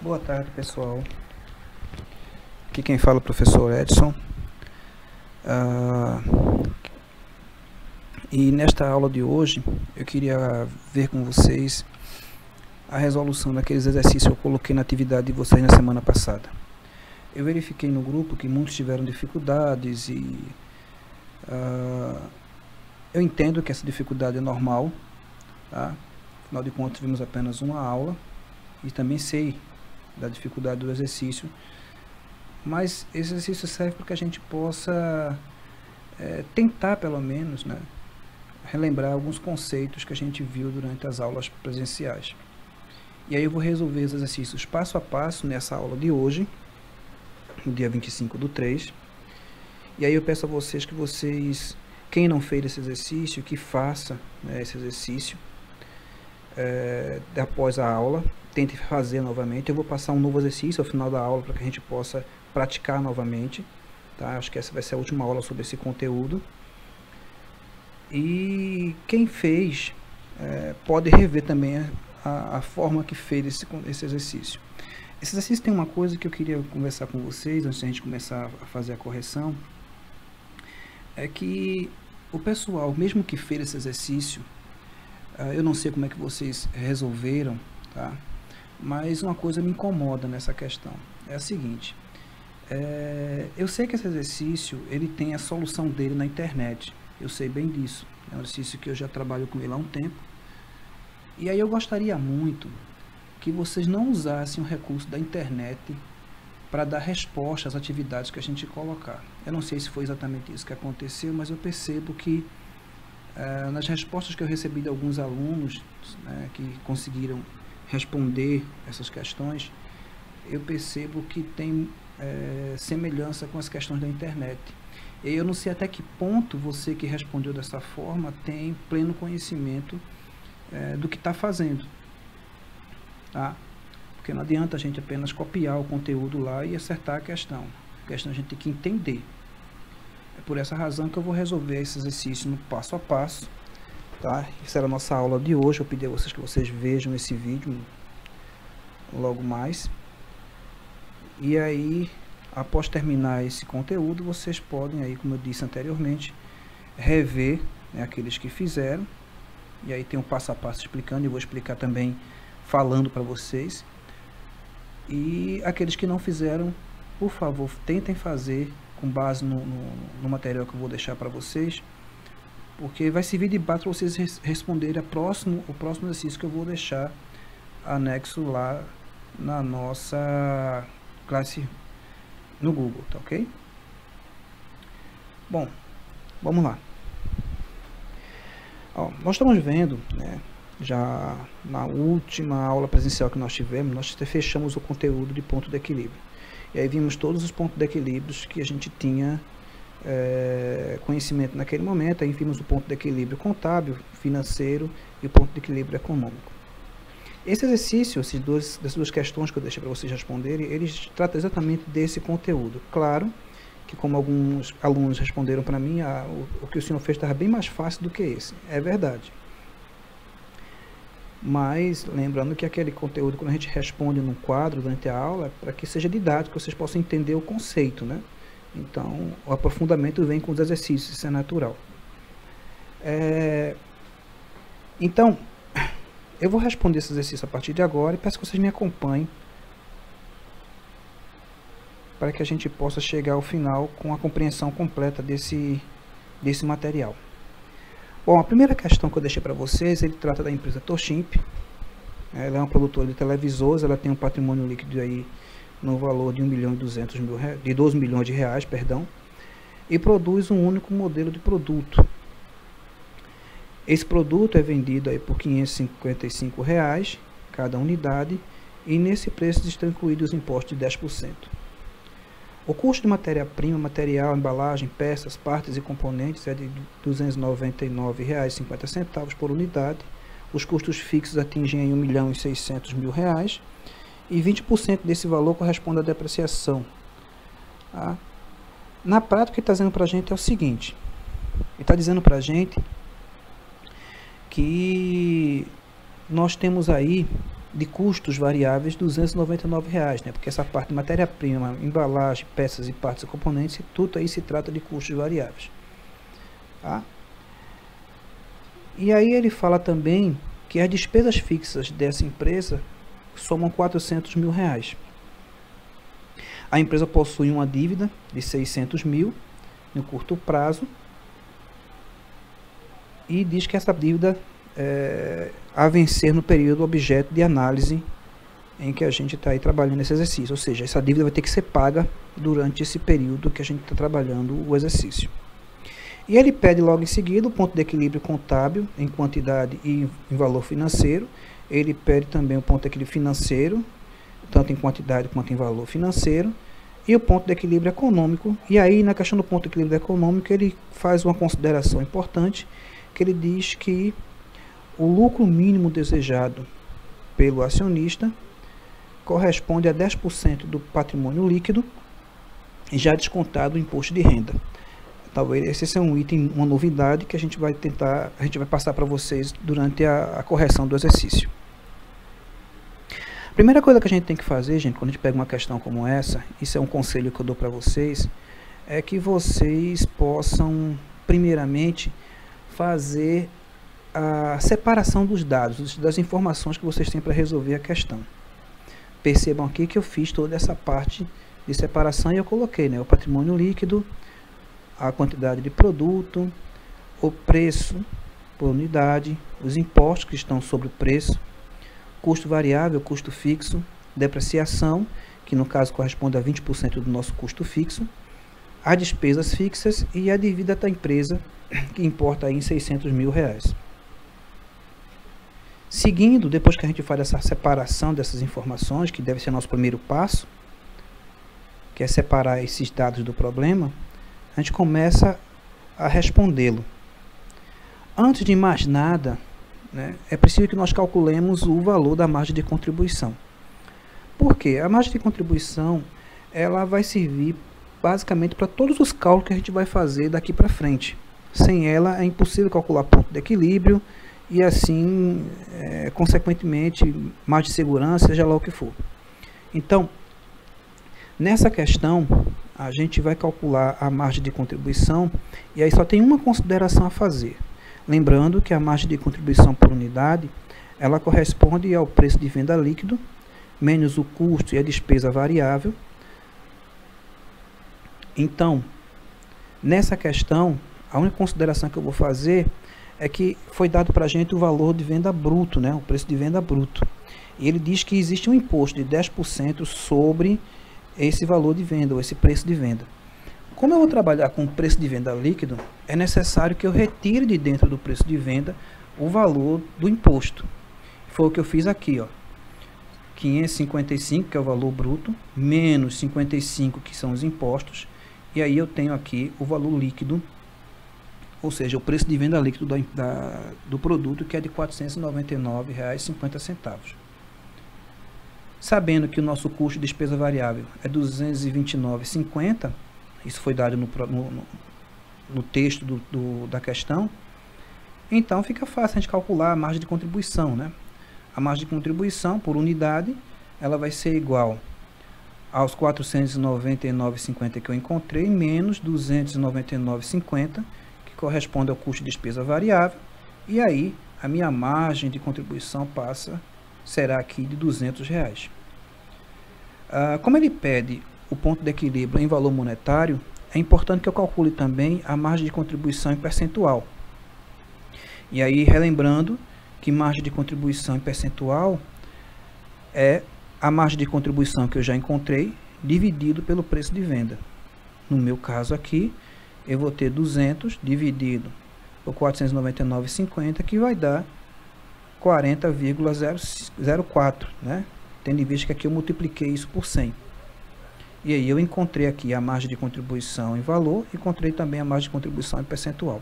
Boa tarde, pessoal. Aqui quem fala é o professor Edson. E nesta aula de hoje eu queria ver com vocês a resolução daqueles exercícios que eu coloquei na atividade de vocês na semana passada. Eu verifiquei no grupo que muitos tiveram dificuldades e eu entendo que essa dificuldade é normal, tá? Afinal de contas, tivemos apenas uma aula e também sei da dificuldade do exercício, mas esse exercício serve para que a gente possa tentar, pelo menos, né, relembrar alguns conceitos que a gente viu durante as aulas presenciais. E aí eu vou resolver os exercícios passo a passo nessa aula de hoje, no dia 25/3. E aí eu peço a vocês que quem não fez esse exercício, que faça, né, esse exercício após a aula, tente fazer novamente. Eu vou passar um novo exercício ao final da aula para que a gente possa praticar novamente, tá? Acho que essa vai ser a última aula sobre esse conteúdo. E quem fez pode rever também a forma que fez esse exercício. Esse exercício tem uma coisa que eu queria conversar com vocês antes de a gente começar a fazer a correção, é que o pessoal, mesmo que fez esse exercício, eu não sei como é que vocês resolveram, tá? Mas uma coisa me incomoda nessa questão. É a seguinte, eu sei que esse exercício, ele tem a solução dele na internet. Eu sei bem disso. É um exercício que eu já trabalho com ele há um tempo. E aí eu gostaria muito que vocês não usassem o recurso da internet para dar resposta às atividades que a gente colocar. Eu não sei se foi exatamente isso que aconteceu, mas eu percebo que nas respostas que eu recebi de alguns alunos, né, que conseguiram responder essas questões, eu percebo que tem semelhança com as questões da internet. E eu não sei até que ponto você que respondeu dessa forma tem pleno conhecimento do que está fazendo, tá? Porque não adianta a gente apenas copiar o conteúdo lá e acertar a questão. A questão a gente tem que entender. É por essa razão que eu vou resolver esse exercício no passo a passo, tá? Essa era a nossa aula de hoje. Eu pedi a vocês que vocês vejam esse vídeo logo mais. E aí, após terminar esse conteúdo, vocês podem aí, como eu disse anteriormente, rever, né, aqueles que fizeram. E aí tem um passo a passo explicando, e eu vou explicar também falando para vocês. E aqueles que não fizeram, por favor, tentem fazer com base no material que eu vou deixar para vocês, porque vai servir de base para vocês responderem o próximo exercício que eu vou deixar anexo lá na nossa classe no Google, tá ok? Bom, vamos lá. Ó, nós estamos vendo, né, já na última aula presencial que nós tivemos, nós fechamos o conteúdo de ponto de equilíbrio. E aí vimos todos os pontos de equilíbrios que a gente tinha conhecimento naquele momento. Aí vimos o ponto de equilíbrio contábil, financeiro e o ponto de equilíbrio econômico. Esse exercício, essas duas questões que eu deixei para vocês responderem, eles tratam exatamente desse conteúdo. Claro que, como alguns alunos responderam para mim, o que o senhor fez estava bem mais fácil do que esse. É verdade. Mas lembrando que aquele conteúdo, quando a gente responde num quadro durante a aula, é para que seja didático, vocês possam entender o conceito, né? Então, o aprofundamento vem com os exercícios, isso é natural. Então, eu vou responder esse exercício a partir de agora e peço que vocês me acompanhem para que a gente possa chegar ao final com a compreensão completa desse material. Bom, a primeira questão que eu deixei para vocês, ele trata da empresa Toshimp. Ela é uma produtora de televisores, ela tem um patrimônio líquido aí no valor de 12 milhões de reais, perdão, e produz um único modelo de produto. Esse produto é vendido aí por R$ 555 reais cada unidade, e nesse preço estão incluídos os impostos de 10%. O custo de matéria-prima, material, embalagem, peças, partes e componentes é de R$ 299,50 por unidade. Os custos fixos atingem R$ 1.600.000 reais, e 20% desse valor corresponde à depreciação. Tá? Na prática, o que ele está dizendo para a gente é o seguinte: ele está dizendo para a gente que nós temos aí de custos variáveis R$ 299, né? Porque essa parte de matéria-prima, embalagem, peças e partes e componentes, tudo aí se trata de custos variáveis. Tá? E aí ele fala também que as despesas fixas dessa empresa somam R$ 400 mil. A empresa possui uma dívida de 600 mil no curto prazo e diz que essa dívida a vencer no período objeto de análise em que a gente está aí trabalhando esse exercício, ou seja, essa dívida vai ter que ser paga durante esse período que a gente está trabalhando o exercício. E ele pede logo em seguida o ponto de equilíbrio contábil em quantidade e em valor financeiro. Ele pede também o ponto de equilíbrio financeiro, tanto em quantidade quanto em valor financeiro, e o ponto de equilíbrio econômico. E aí, na questão do ponto de equilíbrio econômico, ele faz uma consideração importante, que ele diz que o lucro mínimo desejado pelo acionista corresponde a 10% do patrimônio líquido, já descontado o imposto de renda. Talvez esse é um item, uma novidade que a gente vai passar para vocês durante a correção do exercício. A primeira coisa que a gente tem que fazer, gente, quando a gente pega uma questão como essa, isso é um conselho que eu dou para vocês, é que vocês possam, primeiramente, fazer a separação dos dados, das informações que vocês têm para resolver a questão. Percebam aqui que eu fiz toda essa parte de separação e eu coloquei, né, o patrimônio líquido, a quantidade de produto, o preço por unidade, os impostos que estão sobre o preço, custo variável, custo fixo, depreciação, que no caso corresponde a 20% do nosso custo fixo, as despesas fixas e a dívida da empresa, que importa aí em 600 mil reais. Seguindo, depois que a gente faz essa separação dessas informações, que deve ser nosso primeiro passo, que é separar esses dados do problema, a gente começa a respondê-lo. Antes de mais nada, né, é preciso que nós calculemos o valor da margem de contribuição. Por quê? A margem de contribuição ela vai servir basicamente para todos os cálculos que a gente vai fazer daqui para frente. Sem ela é impossível calcular ponto de equilíbrio e assim, consequentemente, margem de segurança, seja lá o que for. Então, nessa questão, a gente vai calcular a margem de contribuição e aí só tem uma consideração a fazer. Lembrando que a margem de contribuição por unidade, ela corresponde ao preço de venda líquido, menos o custo e a despesa variável. Então, nessa questão, a única consideração que eu vou fazer é que foi dado para a gente o valor de venda bruto, né, o preço de venda bruto. E ele diz que existe um imposto de 10% sobre esse valor de venda, ou esse preço de venda. Como eu vou trabalhar com o preço de venda líquido, é necessário que eu retire de dentro do preço de venda o valor do imposto. Foi o que eu fiz aqui, ó. 555, que é o valor bruto, menos 55, que são os impostos, e aí eu tenho aqui o valor líquido, ou seja, o preço de venda líquido do produto, que é de R$ 499,50. Sabendo que o nosso custo de despesa variável é R$ 229,50, isso foi dado no texto da questão, então fica fácil a gente calcular a margem de contribuição, né? A margem de contribuição por unidade, ela vai ser igual aos R$ 499,50 que eu encontrei, menos R$ 299,50, que corresponde ao custo de despesa variável, e aí a minha margem de contribuição será aqui de R$ 200. Como ele pede o ponto de equilíbrio em valor monetário, é importante que eu calcule também a margem de contribuição em percentual. E aí, relembrando que margem de contribuição em percentual é a margem de contribuição que eu já encontrei, dividido pelo preço de venda. No meu caso aqui, eu vou ter 200 dividido por 499,50, que vai dar 40,04, né? Tendo em vista que aqui eu multipliquei isso por 100. E aí eu encontrei aqui a margem de contribuição em valor e encontrei também a margem de contribuição em percentual.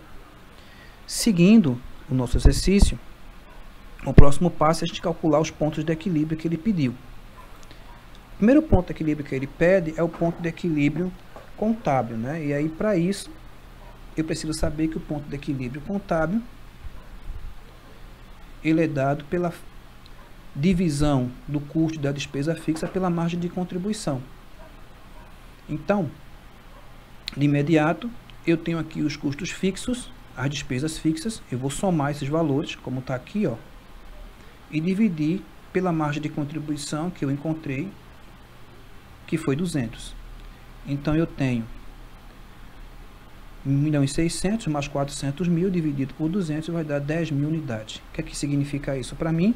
Seguindo o nosso exercício, o próximo passo é a gente calcular os pontos de equilíbrio que ele pediu. O primeiro ponto de equilíbrio que ele pede é o ponto de equilíbrio contábil, né? E aí, para isso, eu preciso saber que o ponto de equilíbrio contábil ele é dado divisão do custo da despesa fixa pela margem de contribuição. Então, de imediato, eu tenho aqui os custos fixos, as despesas fixas, eu vou somar esses valores, como está aqui, ó, e dividir pela margem de contribuição que eu encontrei, que foi 200. Então, eu tenho 1.600.000 mais 400.000 dividido por 200 vai dar 10.000 unidades. O que é que significa isso para mim?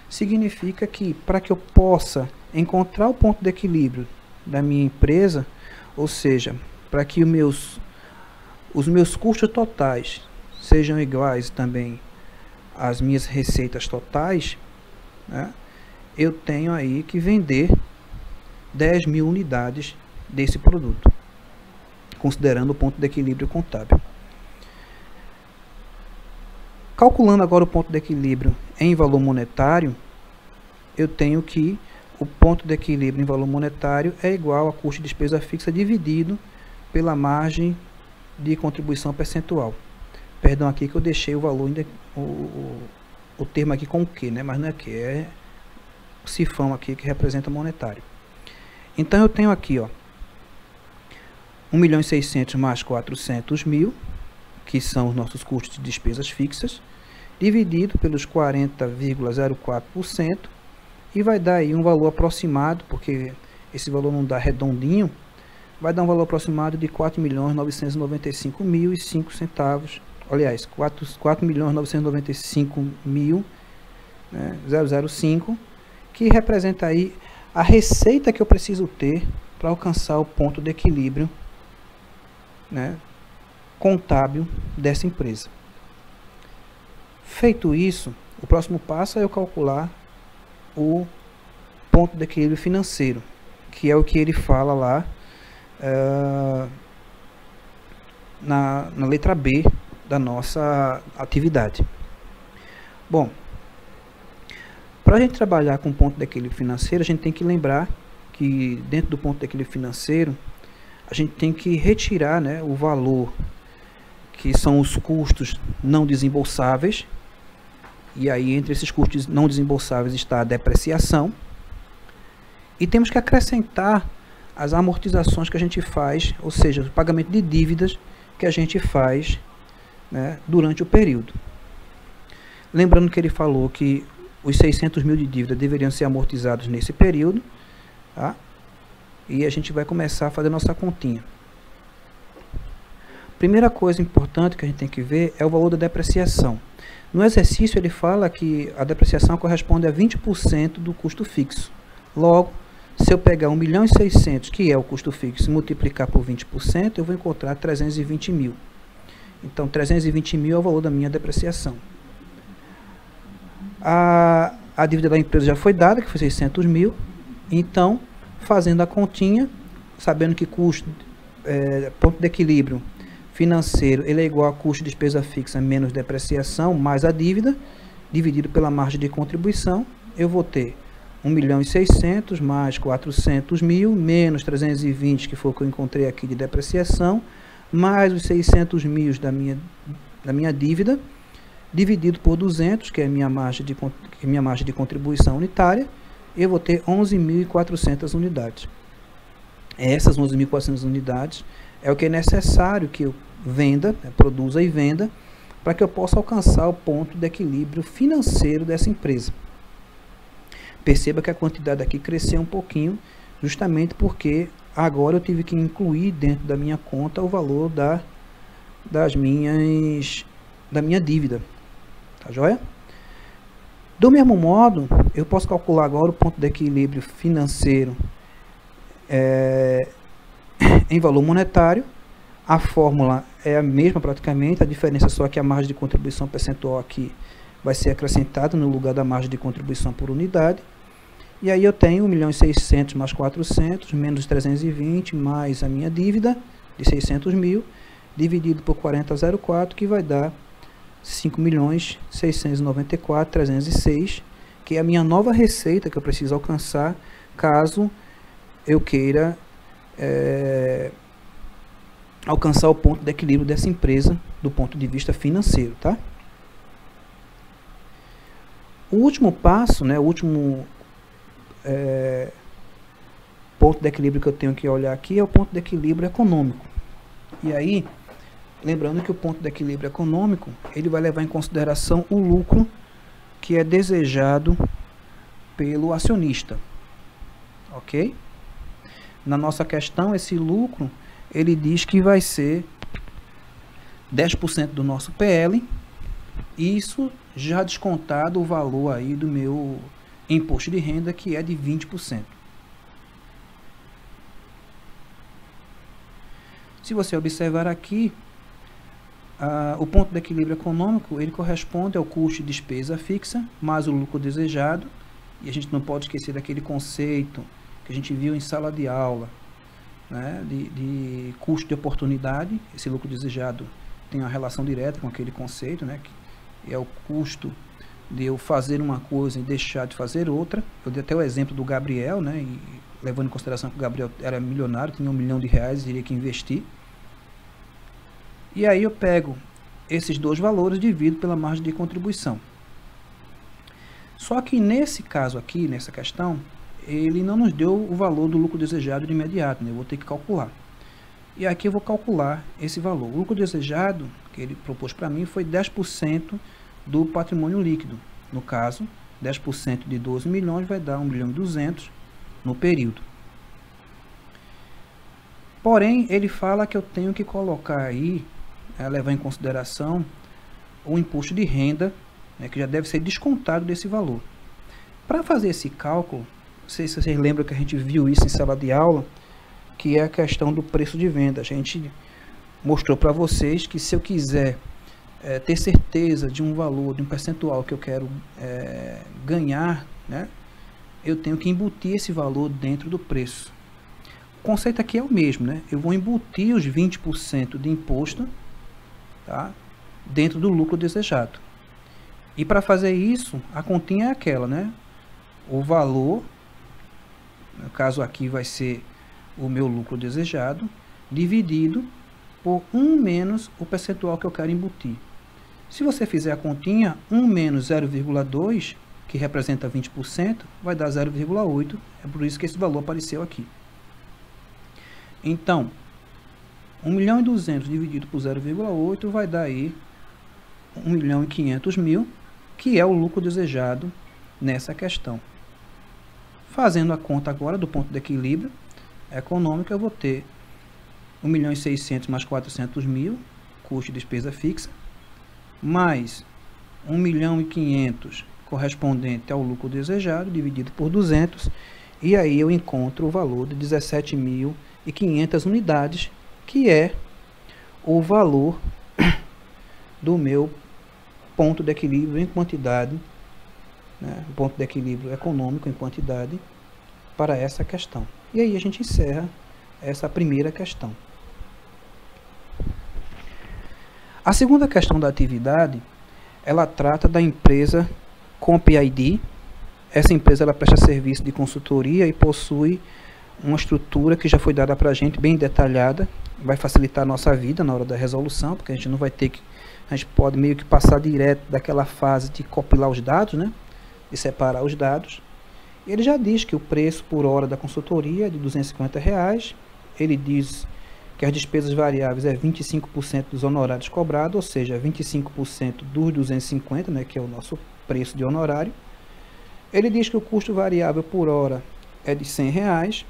Significa que para que eu possa encontrar o ponto de equilíbrio da minha empresa, ou seja, para que os meus custos totais sejam iguais também às minhas receitas totais, né, eu tenho aí que vender 10.000 unidades desse produto, considerando o ponto de equilíbrio contábil. Calculando agora o ponto de equilíbrio em valor monetário, eu tenho que o ponto de equilíbrio em valor monetário é igual a custo de despesa fixa dividido pela margem de contribuição percentual. Perdão aqui que eu deixei o valor, o termo aqui com o que, né? Mas não é que, é o cifrão aqui que representa monetário. Então eu tenho aqui, ó, 1.600.000 mais 400.000, que são os nossos custos de despesas fixas, dividido pelos 40,04%, e vai dar aí um valor aproximado, porque esse valor não dá redondinho, vai dar um valor aproximado de 4.995.005 centavos, aliás, 4.995.000, né, 005, que representa aí a receita que eu preciso ter para alcançar o ponto de equilíbrio, né, contábil dessa empresa. Feito isso, o próximo passo é eu calcular o ponto de equilíbrio financeiro, que é o que ele fala lá na letra B da nossa atividade. Bom, para a gente trabalhar com ponto de equilíbrio financeiro, a gente tem que lembrar que dentro do ponto de equilíbrio financeiro, a gente tem que retirar, né, o valor que são os custos não desembolsáveis, e aí entre esses custos não desembolsáveis está a depreciação, e temos que acrescentar as amortizações que a gente faz, ou seja, o pagamento de dívidas que a gente faz, né, durante o período. Lembrando que ele falou que os 600.000 de dívida deveriam ser amortizados nesse período, tá? E a gente vai começar a fazer nossa continha. Primeira coisa importante que a gente tem que ver é o valor da depreciação. No exercício ele fala que a depreciação corresponde a 20% do custo fixo. Logo, se eu pegar 1.600.000, que é o custo fixo, e multiplicar por 20%, eu vou encontrar 320.000. Então, 320.000 é o valor da minha depreciação. A dívida da empresa já foi dada, que foi 600.000. Então, fazendo a continha, sabendo que custo, ponto de equilíbrio financeiro, ele é igual a custo de despesa fixa menos depreciação, mais a dívida, dividido pela margem de contribuição, eu vou ter 1.600.000 mais 400.000, menos 320, que foi o que eu encontrei aqui de depreciação, mais os 600.000 da minha dívida, dividido por 200, que é a minha margem de contribuição unitária, eu vou ter 11.400 unidades. Essas 11.400 unidades é o que é necessário que eu venda, produza e venda, para que eu possa alcançar o ponto de equilíbrio financeiro dessa empresa. Perceba que a quantidade aqui cresceu um pouquinho, justamente porque agora eu tive que incluir dentro da minha conta o valor da minha dívida. Tá joia? Do mesmo modo, eu posso calcular agora o ponto de equilíbrio financeiro em valor monetário. A fórmula é a mesma praticamente, a diferença só que a margem de contribuição percentual aqui vai ser acrescentada no lugar da margem de contribuição por unidade. E aí eu tenho 1.600.000 mais 400, menos 320, mais a minha dívida de 600.000, dividido por 40,04, que vai dar 5.694.306, que é a minha nova receita que eu preciso alcançar, caso eu queira alcançar o ponto de equilíbrio dessa empresa do ponto de vista financeiro, tá? O último passo, né, o último ponto de equilíbrio que eu tenho que olhar aqui é o ponto de equilíbrio econômico. E aí, lembrando que o ponto de equilíbrio econômico, ele vai levar em consideração o lucro que é desejado pelo acionista, ok? Na nossa questão, esse lucro, ele diz que vai ser 10% do nosso PL, isso já descontado o valor aí do meu imposto de renda, que é de 20%. Se você observar aqui, o ponto de equilíbrio econômico, ele corresponde ao custo de despesa fixa, mais o lucro desejado, e a gente não pode esquecer daquele conceito que a gente viu em sala de aula, né, de custo de oportunidade. Esse lucro desejado tem uma relação direta com aquele conceito, né, que é o custo de eu fazer uma coisa e deixar de fazer outra. Eu dei até o exemplo do Gabriel, né, e levando em consideração que o Gabriel era milionário, tinha R$1 milhão e teria que investir. E aí eu pego esses dois valores e divido pela margem de contribuição. Só que nesse caso aqui, nessa questão, ele não nos deu o valor do lucro desejado de imediato, né? Eu vou ter que calcular. E aqui eu vou calcular esse valor. O lucro desejado que ele propôs para mim foi 10% do patrimônio líquido. No caso, 10% de 12 milhões vai dar 1.200.000 no período. Porém, ele fala que eu tenho que colocar aí, levar em consideração o imposto de renda, né, que já deve ser descontado desse valor. Para fazer esse cálculo, não sei se vocês lembram que a gente viu isso em sala de aula, que é a questão do preço de venda. A gente mostrou para vocês que se eu quiser ter certeza de um valor, de um percentual que eu quero ganhar, né, eu tenho que embutir esse valor dentro do preço. O conceito aqui é o mesmo, né? Eu vou embutir os 20% de imposto, tá, dentro do lucro desejado. E para fazer isso, a continha é aquela, né? O valor, no caso aqui vai ser o meu lucro desejado, dividido por 1 menos o percentual que eu quero embutir. Se você fizer a continha, 1 menos 0,2, que representa 20%, vai dar 0,8. É por isso que esse valor apareceu aqui. Então, 1.200.000 dividido por 0,8 vai dar aí 1.500.000, que é o lucro desejado nessa questão. Fazendo a conta agora do ponto de equilíbrio econômico, eu vou ter 1.600.000 mais 400.000, custo de despesa fixa, mais 1.500.000 correspondente ao lucro desejado, dividido por 200, e aí eu encontro o valor de 17.500 unidades, que é o valor do meu ponto de equilíbrio em quantidade, né, ponto de equilíbrio econômico em quantidade para essa questão. E aí a gente encerra essa primeira questão. A segunda questão da atividade, ela trata da empresa CompID. Essa empresa ela presta serviço de consultoria e possui uma estrutura que já foi dada para a gente, bem detalhada, vai facilitar a nossa vida na hora da resolução, porque a gente não vai ter que, a gente pode meio que passar direto daquela fase de compilar os dados, né, de separar os dados. Ele já diz que o preço por hora da consultoria é de R$250, ele diz que as despesas variáveis é 25% dos honorários cobrados, ou seja, 25% dos 250, né, que é o nosso preço de honorário. Ele diz que o custo variável por hora é de R$100.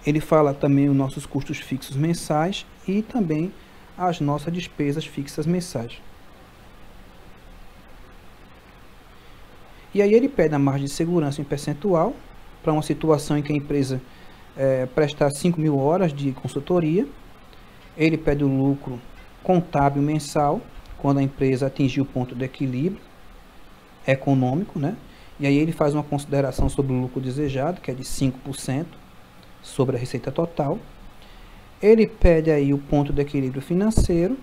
Ele fala também os nossos custos fixos mensais e também as nossas despesas fixas mensais. E aí ele pede a margem de segurança em percentual para uma situação em que a empresa prestar 5.000 horas de consultoria. Ele pede o lucro contábil mensal quando a empresa atingir o ponto de equilíbrio econômico, né? E aí ele faz uma consideração sobre o lucro desejado, que é de 5% sobre a receita total. Ele pede aí o ponto de equilíbrio financeiro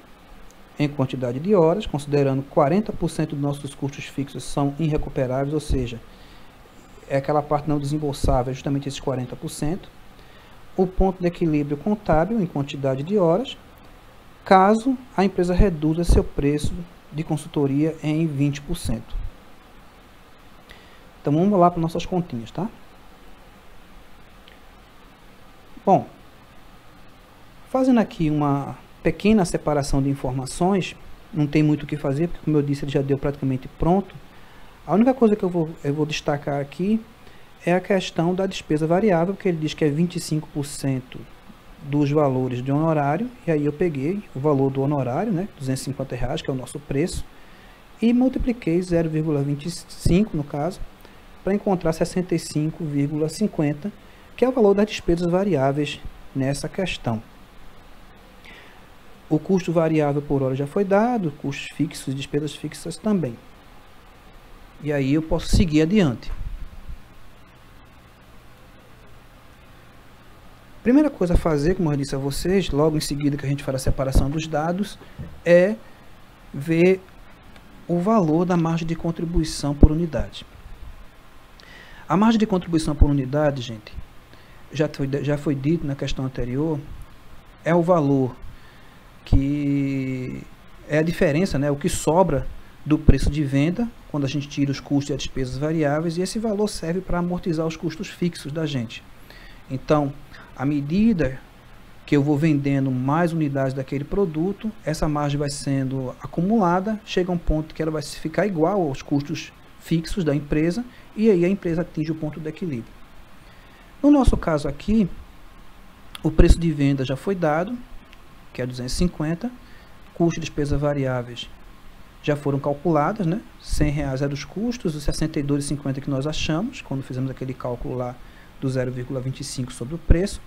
em quantidade de horas, considerando 40% dos nossos custos fixos são irrecuperáveis, ou seja, é aquela parte não desembolsável, justamente esses 40%. O ponto de equilíbrio contábil em quantidade de horas, caso a empresa reduza seu preço de consultoria em 20%. Então vamos lá para nossas continhas, tá? Bom, fazendo aqui uma pequena separação de informações, não tem muito o que fazer, porque como eu disse, ele já deu praticamente pronto. A única coisa que eu vou destacar aqui é a questão da despesa variável, que ele diz que é 25% dos valores de honorário, e aí eu peguei o valor do honorário, né, R$250, que é o nosso preço, e multipliquei 0,25 no caso, para encontrar 65,50, que é o valor das despesas variáveis nessa questão. O custo variável por hora já foi dado, custos fixos e despesas fixas também. E aí eu posso seguir adiante. Primeira coisa a fazer, como eu disse a vocês, logo em seguida que a gente faz a separação dos dados, é ver o valor da margem de contribuição por unidade. A margem de contribuição por unidade, gente, já foi dito na questão anterior, é o valor que é a diferença, né, o que sobra do preço de venda, quando a gente tira os custos e as despesas variáveis, e esse valor serve para amortizar os custos fixos da gente. Então, à medida que eu vou vendendo mais unidades daquele produto, essa margem vai sendo acumulada, chega a um ponto que ela vai ficar igual aos custos fixos da empresa, e aí a empresa atinge o ponto de equilíbrio. No nosso caso aqui, o preço de venda já foi dado, que é 250, custo e despesas variáveis já foram calculadas, né? R$100 era os custos, os 62,50 que nós achamos, quando fizemos aquele cálculo lá do 0,25 sobre o preço.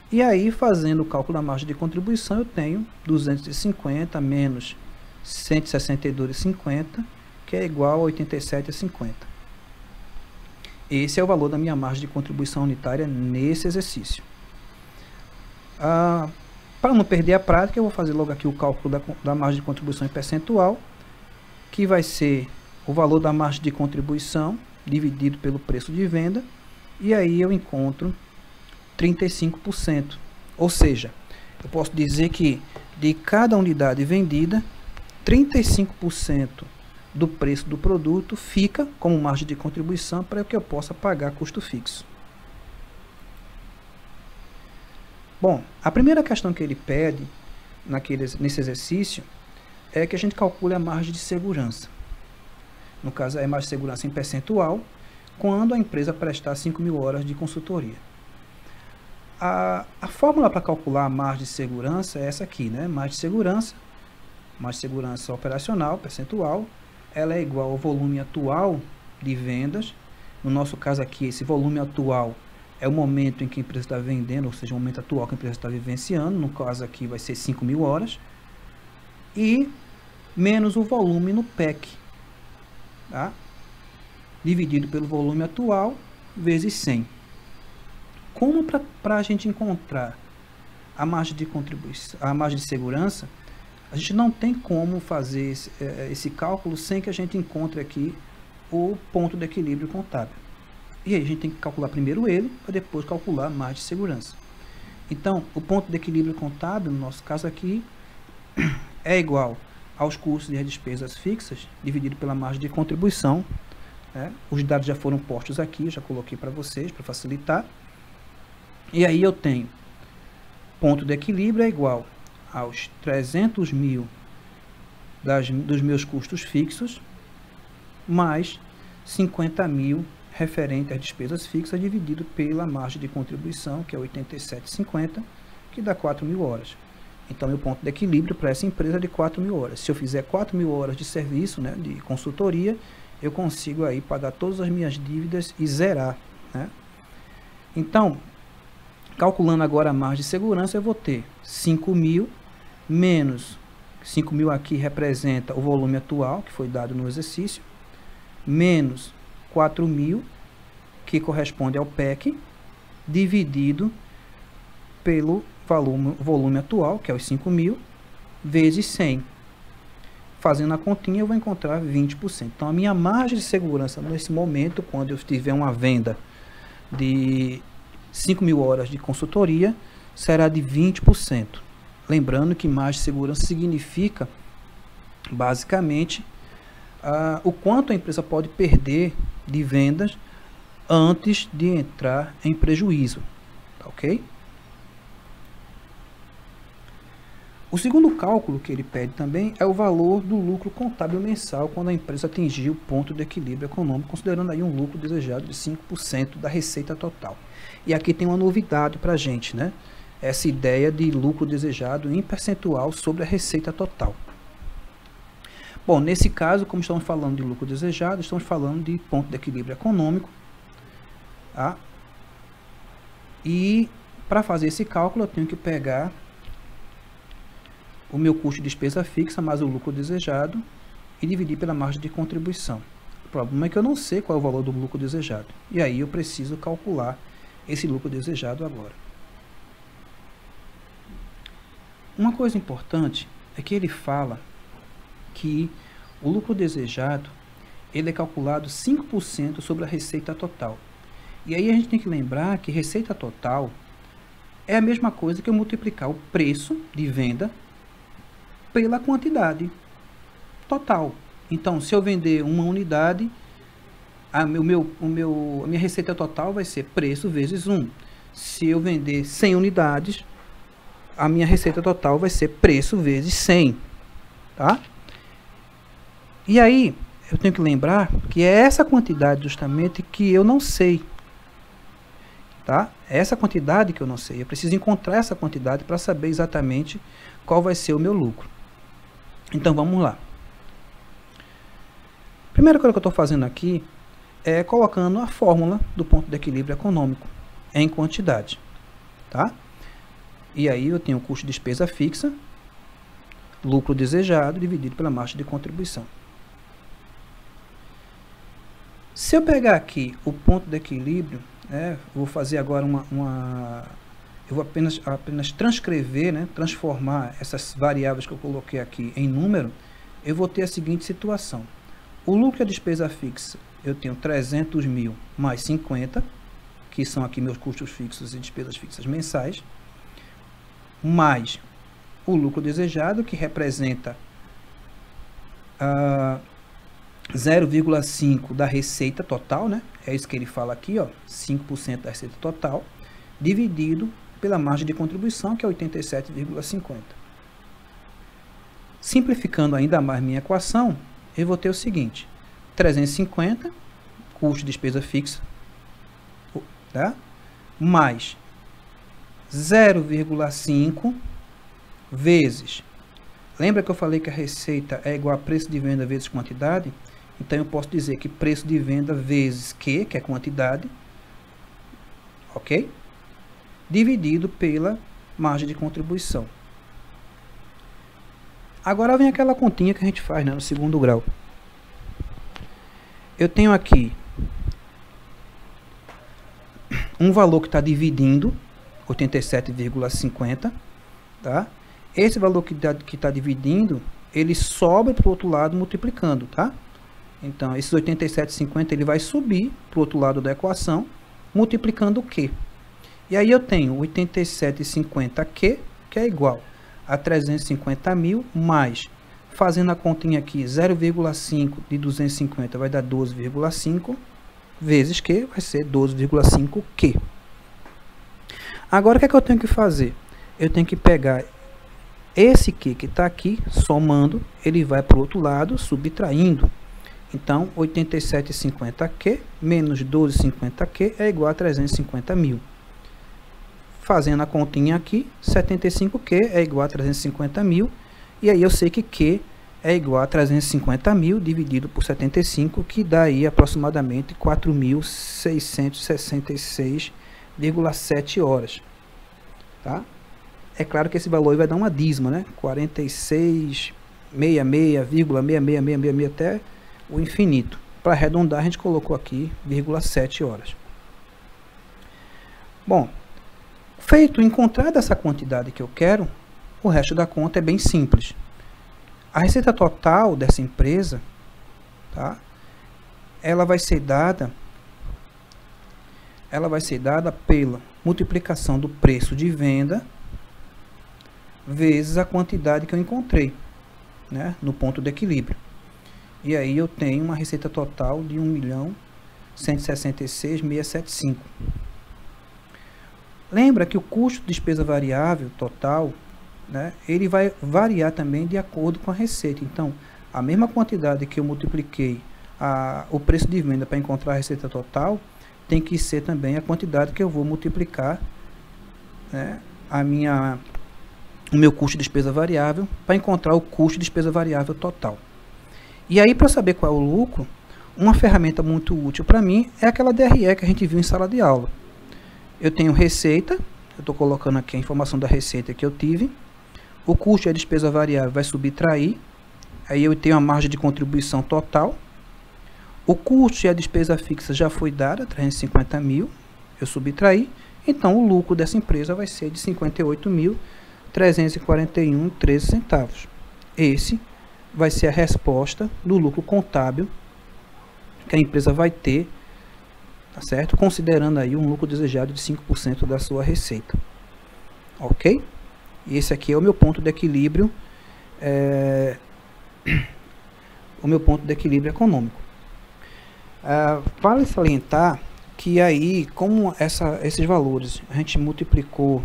E aí, fazendo o cálculo da margem de contribuição, eu tenho 250 menos 162,50, que é igual a 87,50. Esse é o valor da minha margem de contribuição unitária nesse exercício. Para não perder a prática, eu vou fazer logo aqui o cálculo da margem de contribuição em percentual, que vai ser o valor da margem de contribuição dividido pelo preço de venda, e aí eu encontro 35%. Ou seja, eu posso dizer que de cada unidade vendida, 35% do preço do produto fica como margem de contribuição para que eu possa pagar custo fixo. Bom, a primeira questão que ele pede nesse exercício é que a gente calcule a margem de segurança. No caso, é a margem de segurança em percentual, quando a empresa prestar 5.000 horas de consultoria. A fórmula para calcular a margem de segurança é essa aqui, né? Margem de segurança operacional, percentual, ela é igual ao volume atual de vendas. No nosso caso aqui, esse volume atual é o momento em que a empresa está vendendo, ou seja, o momento atual que a empresa está vivenciando. No caso aqui vai ser 5.000 horas. E menos o volume no PEC, tá? Dividido pelo volume atual, vezes 100. Como para a gente encontrar a margem de contribuição, a margem de segurança, a gente não tem como fazer esse cálculo sem que a gente encontre aqui o ponto de equilíbrio contábil. E aí a gente tem que calcular primeiro ele, para depois calcular a margem de segurança. Então, o ponto de equilíbrio contábil, no nosso caso aqui, é igual aos custos e às despesas fixas, dividido pela margem de contribuição. Né? Os dados já foram postos aqui, eu já coloquei para vocês, para facilitar. E aí eu tenho ponto de equilíbrio é igual aos 300.000 dos meus custos fixos, mais 50.000 referente às despesas fixas, dividido pela margem de contribuição, que é 87,50, que dá 4.000 horas. Então, meu ponto de equilíbrio para essa empresa é de 4.000 horas. Se eu fizer 4.000 horas de serviço, né, de consultoria, eu consigo aí pagar todas as minhas dívidas e zerar, né? Então, calculando agora a margem de segurança, eu vou ter 5.000 menos 5.000 aqui representa o volume atual, que foi dado no exercício, menos 4.000, que corresponde ao PEC, dividido pelo volume atual, que é os 5.000, vezes 100. Fazendo a continha, eu vou encontrar 20%. Então, a minha margem de segurança nesse momento, quando eu tiver uma venda de 5.000 horas de consultoria, será de 20%. Lembrando que margem de segurança significa, basicamente, o quanto a empresa pode perder de vendas antes de entrar em prejuízo, tá ok? O segundo cálculo que ele pede também é o valor do lucro contábil mensal quando a empresa atingir o ponto de equilíbrio econômico, considerando aí um lucro desejado de 5% da receita total. E aqui tem uma novidade para a gente, né? Essa ideia de lucro desejado em percentual sobre a receita total. Bom, nesse caso, como estamos falando de lucro desejado, estamos falando de ponto de equilíbrio econômico, tá? E para fazer esse cálculo eu tenho que pegar o meu custo de despesa fixa mais o lucro desejado e dividir pela margem de contribuição. O problema é que eu não sei qual é o valor do lucro desejado. E aí eu preciso calcular esse lucro desejado agora. Uma coisa importante é que ele fala que o lucro desejado ele é calculado 5% sobre a receita total. E aí a gente tem que lembrar que receita total é a mesma coisa que eu multiplicar o preço de venda pela quantidade total. Então, se eu vender uma unidade, a minha receita total vai ser preço vezes 1. Se eu vender 100 unidades, a minha receita total vai ser preço vezes 100. Tá? E aí, eu tenho que lembrar que é essa quantidade justamente que eu não sei. Tá? É essa quantidade que eu não sei. Eu preciso encontrar essa quantidade para saber exatamente qual vai ser o meu lucro. Então, vamos lá. A primeira coisa que eu estou fazendo aqui é colocando a fórmula do ponto de equilíbrio econômico em quantidade. Tá? E aí eu tenho o custo de despesa fixa, lucro desejado, dividido pela margem de contribuição. Se eu pegar aqui o ponto de equilíbrio, vou fazer agora eu vou apenas transcrever, transformar essas variáveis que eu coloquei aqui em número, eu vou ter a seguinte situação. O lucro e a despesa fixa, eu tenho 300 mil mais 50, que são aqui meus custos fixos e despesas fixas mensais, mais o lucro desejado, que representa 0,5 da receita total, é isso que ele fala aqui, 5% da receita total, dividido pela margem de contribuição, que é 87,50. Simplificando ainda mais minha equação, eu vou ter o seguinte, 350, custo de despesa fixa, tá? Mais 0,5 vezes, lembra que eu falei que a receita é igual a preço de venda vezes quantidade? Então eu posso dizer que preço de venda vezes Q, que é quantidade, ok? Dividido pela margem de contribuição. Agora vem aquela continha que a gente faz, no segundo grau. Eu tenho aqui um valor que está dividindo, 87,50, tá? Esse valor que está dividindo, ele sobe para o outro lado multiplicando, tá? Então, esses 87,50 ele vai subir para o outro lado da equação, multiplicando o Q. E aí eu tenho 87,50Q, que é igual a 350 mil, mais, fazendo a continha aqui, 0,5 de 250 vai dar 12,5, vezes Q, vai ser 12,5Q. Agora, o que é que eu tenho que fazer? Eu tenho que pegar esse Q que está aqui, somando, ele vai para o outro lado, subtraindo. Então, 87,50Q menos 12,50Q é igual a 350 mil. Fazendo a continha aqui, 75Q é igual a 350 mil. E aí eu sei que Q é igual a 350 mil dividido por 75, que dá aí aproximadamente 4.666,7 horas. Tá? É claro que esse valor vai dar uma dízima, 46,66,66666 até o infinito. Para arredondar, a gente colocou aqui 0,7 horas. Bom, feito encontrada essa quantidade que eu quero, o resto da conta é bem simples. A receita total dessa empresa, tá? Ela vai ser dada pela multiplicação do preço de venda vezes a quantidade que eu encontrei, no ponto de equilíbrio. E aí eu tenho uma receita total de 1.166.675. Lembra que o custo de despesa variável total, né, ele vai variar também de acordo com a receita. Então, a mesma quantidade que eu multipliquei o preço de venda para encontrar a receita total, tem que ser também a quantidade que eu vou multiplicar, né, o meu custo de despesa variável para encontrar o custo de despesa variável total. E aí, para saber qual é o lucro, uma ferramenta muito útil para mim é aquela DRE que a gente viu em sala de aula. Eu tenho receita, eu estou colocando aqui a informação da receita que eu tive, o custo e a despesa variável vai subtrair, aí eu tenho a margem de contribuição total, o custo e a despesa fixa já foi dada, 350 mil, eu subtraí, então o lucro dessa empresa vai ser de 58.341,13 centavos. Esse vai ser a resposta do lucro contábil que a empresa vai ter, tá certo? Considerando aí um lucro desejado de 5% da sua receita. Ok? E esse aqui é o meu ponto de equilíbrio, o meu ponto de equilíbrio econômico. Vale salientar que aí, como esses valores a gente multiplicou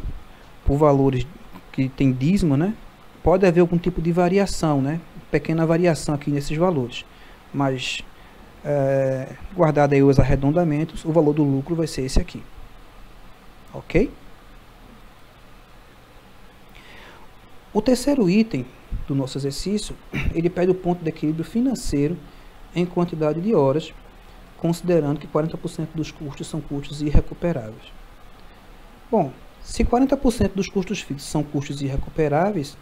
por valores que tem dízimo, né? Pode haver algum tipo de variação, né? Pequena variação aqui nesses valores, mas guardado aí os arredondamentos, o valor do lucro vai ser esse aqui. Ok? O terceiro item do nosso exercício, ele pede o ponto de equilíbrio financeiro em quantidade de horas, considerando que 40% dos custos são custos irrecuperáveis. Bom, se 40% dos custos fixos são custos irrecuperáveis,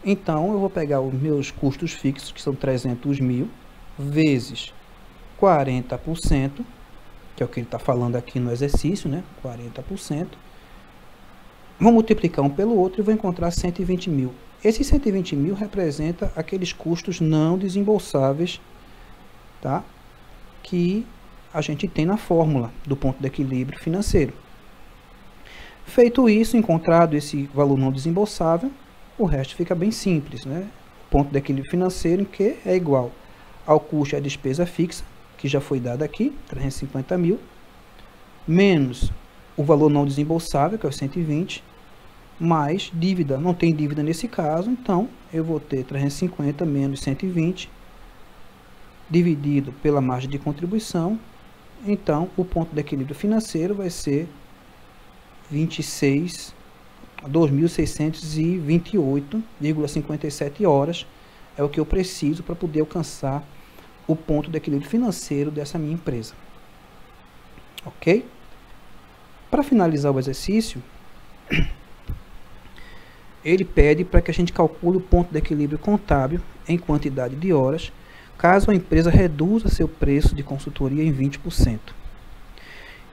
então eu vou pegar os meus custos fixos, que são 300 mil, vezes 40%, que é o que ele está falando aqui no exercício, né? 40%. Vou multiplicar um pelo outro e vou encontrar 120 mil. Esses 120 mil representa aqueles custos não desembolsáveis, tá? Que a gente tem na fórmula do ponto de equilíbrio financeiro. Feito isso, encontrado esse valor não desembolsável, o resto fica bem simples, né? O ponto de equilíbrio financeiro, que é igual ao custo e à despesa fixa, que já foi dado aqui, 350 mil, menos o valor não desembolsável, que é os 120, mais dívida. Não tem dívida nesse caso, então eu vou ter 350 menos 120, dividido pela margem de contribuição. Então, o ponto de equilíbrio financeiro vai ser 2.628,57 horas. É o que eu preciso para poder alcançar o ponto de equilíbrio financeiro dessa minha empresa. Ok? Para finalizar o exercício, ele pede para que a gente calcule o ponto de equilíbrio contábil em quantidade de horas, caso a empresa reduza seu preço de consultoria em 20%.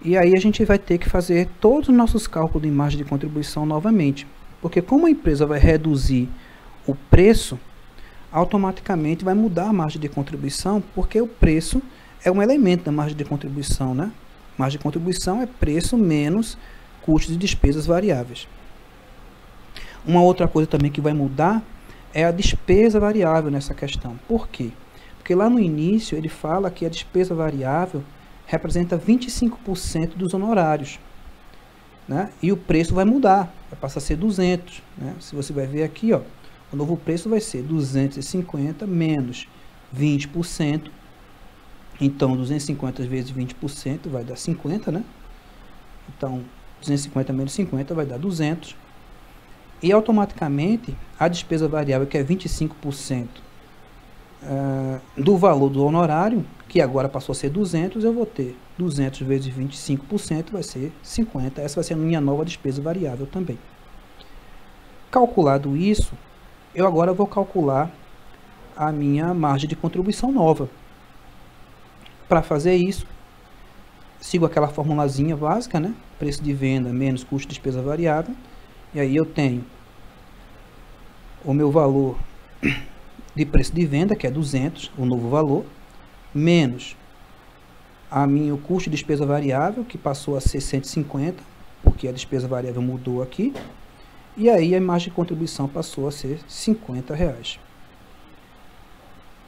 E aí a gente vai ter que fazer todos os nossos cálculos de margem de contribuição novamente, porque como a empresa vai reduzir o preço, automaticamente vai mudar a margem de contribuição, porque o preço é um elemento da margem de contribuição, né? Margem de contribuição é preço menos custos e despesas variáveis. Uma outra coisa também que vai mudar é a despesa variável nessa questão. Por quê? Porque lá no início ele fala que a despesa variável representa 25% dos honorários, né? E o preço vai mudar, vai passar a ser 200, né? Se você vai ver aqui, ó, o novo preço vai ser 250 menos 20%. Então, 250 vezes 20% vai dar 50, né? Então, 250 menos 50 vai dar 200. E automaticamente, a despesa variável, que é 25% do valor do honorário, que agora passou a ser 200, eu vou ter 200 vezes 25%, vai ser 50. Essa vai ser a minha nova despesa variável também. Calculado isso, eu agora vou calcular a minha margem de contribuição nova. Para fazer isso, sigo aquela formulazinha básica, né? Preço de venda menos custo de despesa variável. E aí eu tenho o meu valor de preço de venda, que é 200, o novo valor, menos o custo de despesa variável, que passou a ser 150, porque a despesa variável mudou aqui. E aí a margem de contribuição passou a ser R$50.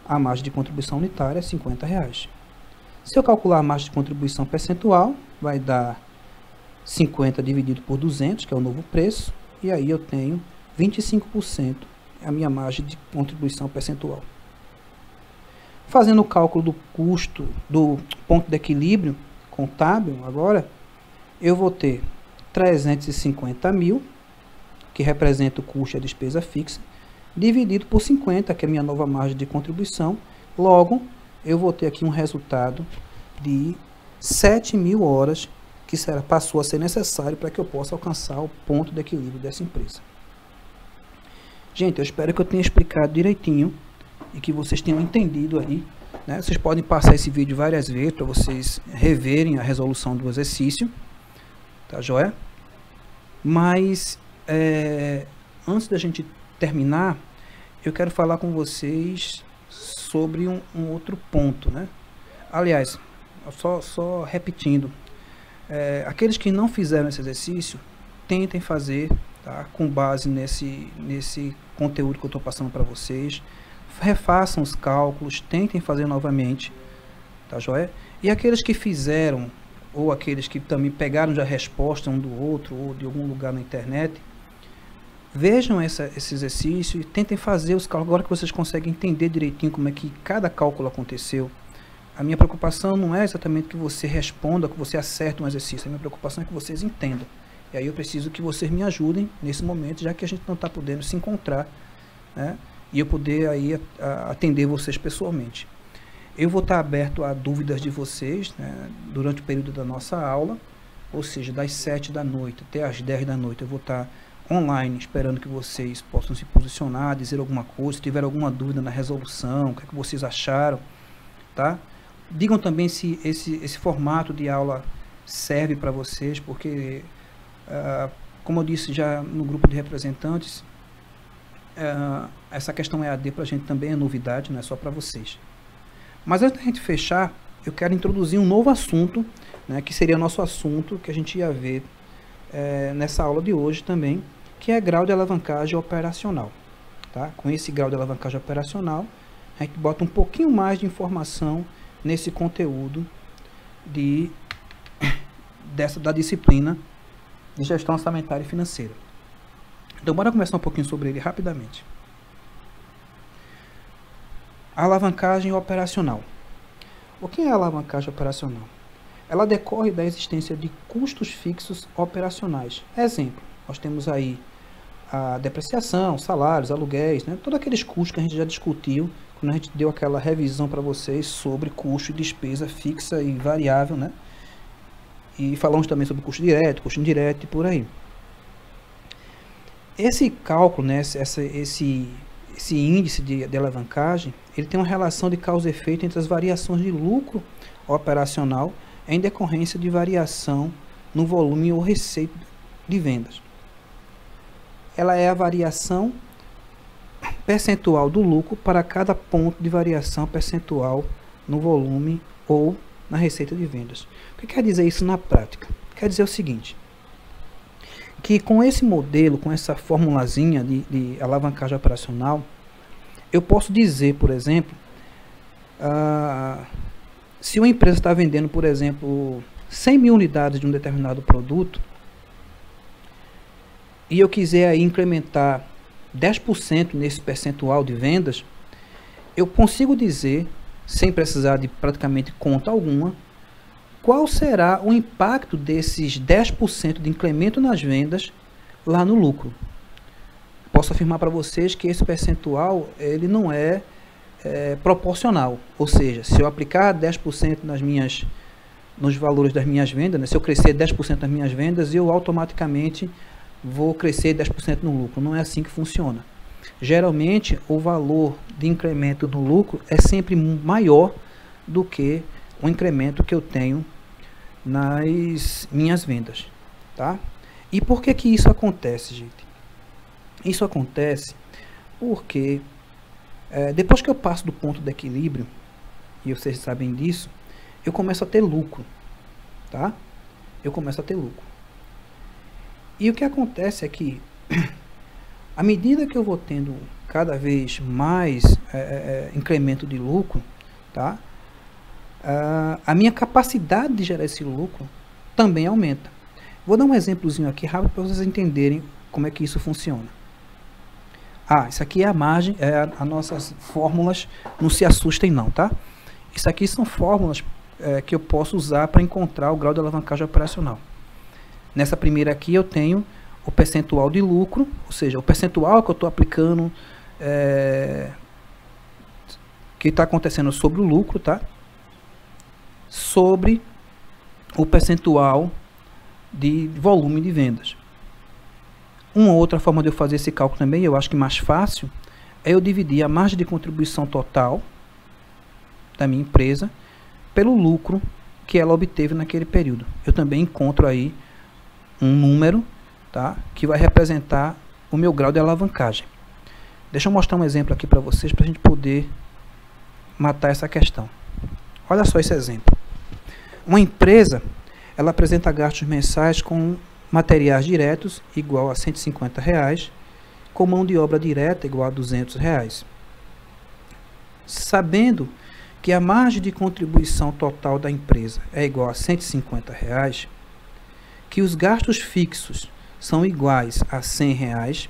a margem de contribuição unitária é R$50. Se eu calcular a margem de contribuição percentual, vai dar 50 dividido por 200, que é o novo preço, e aí eu tenho 25% a minha margem de contribuição percentual. Fazendo o cálculo do custo do ponto de equilíbrio contábil, agora, eu vou ter 350 mil, que representa o custo e a despesa fixa, dividido por 50, que é a minha nova margem de contribuição. Logo, eu vou ter aqui um resultado de 7.000 horas, que passou a ser necessário para que eu possa alcançar o ponto de equilíbrio dessa empresa. Gente, eu espero que eu tenha explicado direitinho e que vocês tenham entendido aí, né? Vocês podem passar esse vídeo várias vezes para vocês reverem a resolução do exercício, tá joia? Mas, antes da gente terminar, eu quero falar com vocês sobre um outro ponto, né? Aliás, só repetindo, aqueles que não fizeram esse exercício, tentem fazer, tá? Com base nesse conteúdo que eu estou passando para vocês. Refaçam os cálculos, tentem fazer novamente, tá joia? E aqueles que fizeram, ou aqueles que também pegaram já a resposta um do outro, ou de algum lugar na internet, vejam esse exercício e tentem fazer os cálculos. Agora que vocês conseguem entender direitinho como é que cada cálculo aconteceu, a minha preocupação não é exatamente que você responda, que você acerte um exercício, a minha preocupação é que vocês entendam. E aí eu preciso que vocês me ajudem nesse momento, já que a gente não está podendo se encontrar, né? E eu poder aí atender vocês pessoalmente. Eu vou estar aberto a dúvidas de vocês, né, durante o período da nossa aula, ou seja, das 7 da noite até as 10 da noite, eu vou estar online, esperando que vocês possam se posicionar, dizer alguma coisa, se tiver alguma dúvida na resolução, o que é que vocês acharam, tá? Digam também se esse formato de aula serve para vocês, porque, como eu disse já no grupo de representantes, essa questão EAD para a gente também é novidade, não é só para vocês. Mas antes da gente fechar, eu quero introduzir um novo assunto, né, que seria nosso assunto que a gente ia ver nessa aula de hoje também, que é grau de alavancagem operacional. Tá? Com esse grau de alavancagem operacional, a gente bota um pouquinho mais de informação nesse conteúdo da disciplina de gestão orçamentária e financeira. Então, bora conversar um pouquinho sobre ele rapidamente. A alavancagem operacional. O que é a alavancagem operacional? Ela decorre da existência de custos fixos operacionais. Exemplo, nós temos aí a depreciação, salários, aluguéis, né? Todos aqueles custos que a gente já discutiu quando a gente deu aquela revisão para vocês sobre custo e despesa fixa e variável, né? E falamos também sobre custo direto, custo indireto e por aí. Esse cálculo, né, esse índice de alavancagem, ele tem uma relação de causa e efeito entre as variações de lucro operacional em decorrência de variação no volume ou receita de vendas. Ela é a variação percentual do lucro para cada ponto de variação percentual no volume ou na receita de vendas. O que quer dizer isso na prática? Quer dizer o seguinte, que com esse modelo, com essa formulazinha de alavancagem operacional, eu posso dizer, por exemplo, se uma empresa está vendendo, por exemplo, 100 mil unidades de um determinado produto, e eu quiser aí incrementar 10% nesse percentual de vendas, eu consigo dizer, sem precisar de praticamente conta alguma, qual será o impacto desses 10% de incremento nas vendas lá no lucro. Posso afirmar para vocês que esse percentual ele não é proporcional, ou seja, se eu aplicar 10% nos valores das minhas vendas, né, se eu crescer 10% nas minhas vendas, eu automaticamente vou crescer 10% no lucro. Não é assim que funciona. Geralmente, o valor de incremento no lucro é sempre maior do que o incremento que eu tenho nas minhas vendas, tá? E por que que isso acontece, gente? Isso acontece porque depois que eu passo do ponto de equilíbrio, e vocês sabem disso, eu começo a ter lucro, tá? Eu começo a ter lucro. E o que acontece é que À medida que eu vou tendo cada vez mais incremento de lucro, tá? A minha capacidade de gerar esse lucro também aumenta. Vou dar um exemplozinho aqui rápido para vocês entenderem como é que isso funciona. Isso aqui é a margem, as nossas fórmulas, não se assustem não, tá? Isso aqui são fórmulas que eu posso usar para encontrar o grau de alavancagem operacional. Nessa primeira aqui eu tenho o percentual de lucro, ou seja, o percentual que eu estou aplicando, que está acontecendo sobre o lucro, tá? Sobre o percentual de volume de vendas. Uma outra forma de eu fazer esse cálculo também, eu acho que mais fácil, é eu dividir a margem de contribuição total da minha empresa pelo lucro que ela obteve naquele período. Eu também encontro aí um número, tá, que vai representar o meu grau de alavancagem. Deixa eu mostrar um exemplo aqui para vocês, para a gente poder matar essa questão. Olha só esse exemplo. Uma empresa, ela apresenta gastos mensais com materiais diretos igual a R$150, com mão de obra direta igual a R$200. Sabendo que a margem de contribuição total da empresa é igual a R$150, que os gastos fixos são iguais a R$100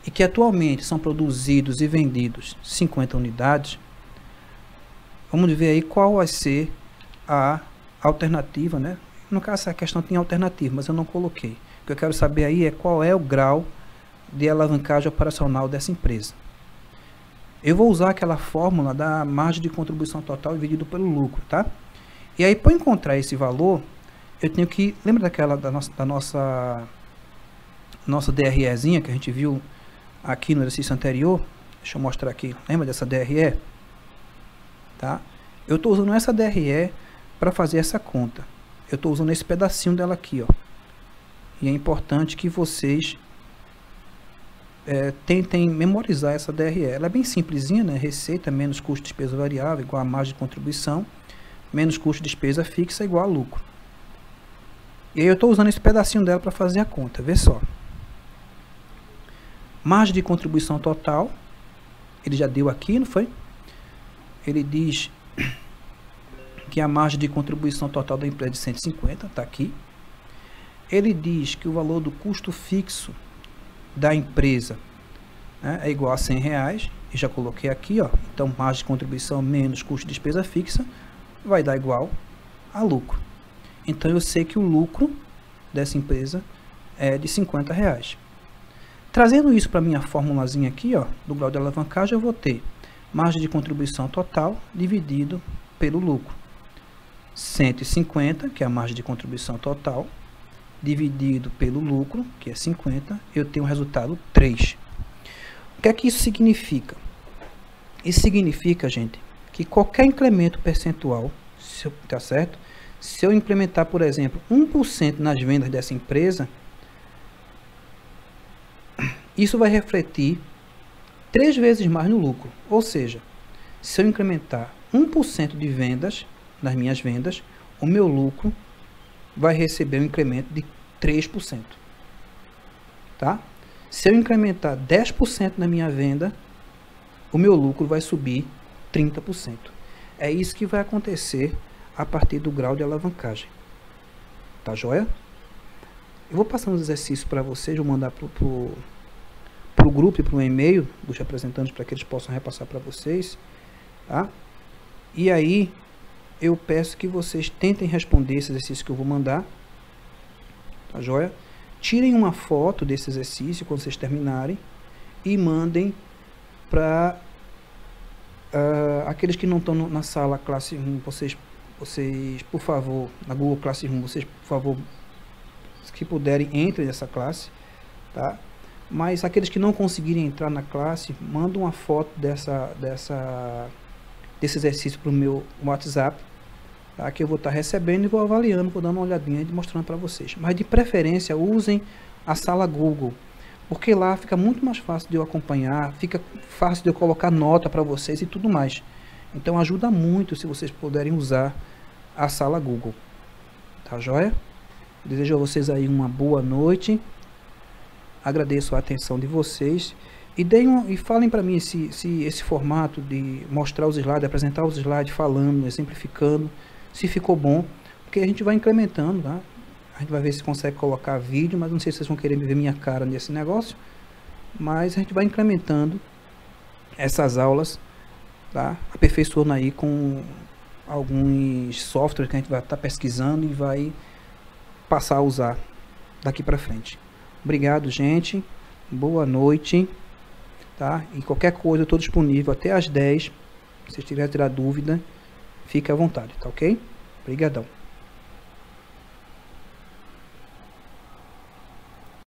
e que atualmente são produzidos e vendidos 50 unidades, vamos ver aí qual vai ser a alternativa, né? No caso, essa questão tem alternativa, mas eu não coloquei. O que eu quero saber aí é qual é o grau de alavancagem operacional dessa empresa. Eu vou usar aquela fórmula da margem de contribuição total dividido pelo lucro, tá? E aí, para encontrar esse valor, eu tenho que... Lembra daquela da nossa DREzinha que a gente viu aqui no exercício anterior? Deixa eu mostrar aqui. Lembra dessa DRE? Tá? Eu estou usando essa DRE para fazer essa conta. Eu estou usando esse pedacinho dela aqui, ó. E é importante que vocês tentem memorizar essa DRE. Ela é bem simplesinha, né? Receita menos custo de despesa variável igual a margem de contribuição, menos custo de despesa fixa igual a lucro. E aí eu estou usando esse pedacinho dela para fazer a conta. Vê só. Margem de contribuição total, ele já deu aqui, não foi? Ele diz que a margem de contribuição total da empresa é de 150, está aqui. Ele diz que o valor do custo fixo da empresa, né, é igual a R$100, e já coloquei aqui, ó. Então, margem de contribuição menos custo de despesa fixa vai dar igual a lucro. Então, eu sei que o lucro dessa empresa é de R$50. Trazendo isso para a minha formulazinha aqui, ó, do grau de alavancagem, eu vou ter margem de contribuição total dividido pelo lucro. 150, que é a margem de contribuição total, dividido pelo lucro, que é 50, eu tenho o resultado 3. O que é que isso significa? Isso significa, gente, que qualquer incremento percentual, tá certo? Se eu implementar, por exemplo, 1% nas vendas dessa empresa, isso vai refletir 3 vezes mais no lucro. Ou seja, se eu incrementar 1% de vendas, nas minhas vendas, o meu lucro vai receber um incremento de 3%. Tá? Se eu incrementar 10% na minha venda, o meu lucro vai subir 30%. É isso que vai acontecer a partir do grau de alavancagem. Tá joia? Eu vou passar uns exercícios para vocês, vou mandar para o grupo e para o e-mail dos representantes para que eles possam repassar para vocês. Tá? E aí, eu peço que vocês tentem responder esse exercício que eu vou mandar. Tá joia? Tirem uma foto desse exercício quando vocês terminarem e mandem para aqueles que não estão na sala Classroom. Vocês, por favor, na Google Classroom, vocês, por favor, que puderem, entrem nessa classe. Tá? Mas aqueles que não conseguirem entrar na classe, mandem uma foto desse exercício para o meu WhatsApp, tá? Que eu vou estar recebendo e vou avaliando, vou dando uma olhadinha e mostrando para vocês. Mas de preferência usem a sala Google, porque lá fica muito mais fácil de eu acompanhar, fica fácil de eu colocar nota para vocês e tudo mais. Então ajuda muito se vocês puderem usar a sala Google. Tá joia? Desejo a vocês aí uma boa noite. Agradeço a atenção de vocês e, e falem para mim se esse formato de mostrar os slides, apresentar os slides falando, exemplificando, se ficou bom, porque a gente vai incrementando, tá? A gente vai ver se consegue colocar vídeo, mas não sei se vocês vão querer ver minha cara nesse negócio, mas a gente vai incrementando essas aulas, tá? Aperfeiçoando aí com alguns softwares que a gente vai estar pesquisando e vai passar a usar daqui para frente. Obrigado, gente. Boa noite, tá? E qualquer coisa eu estou disponível até às 10. Se vocês tiverem tirar dúvida, fique à vontade, tá ok? Obrigadão.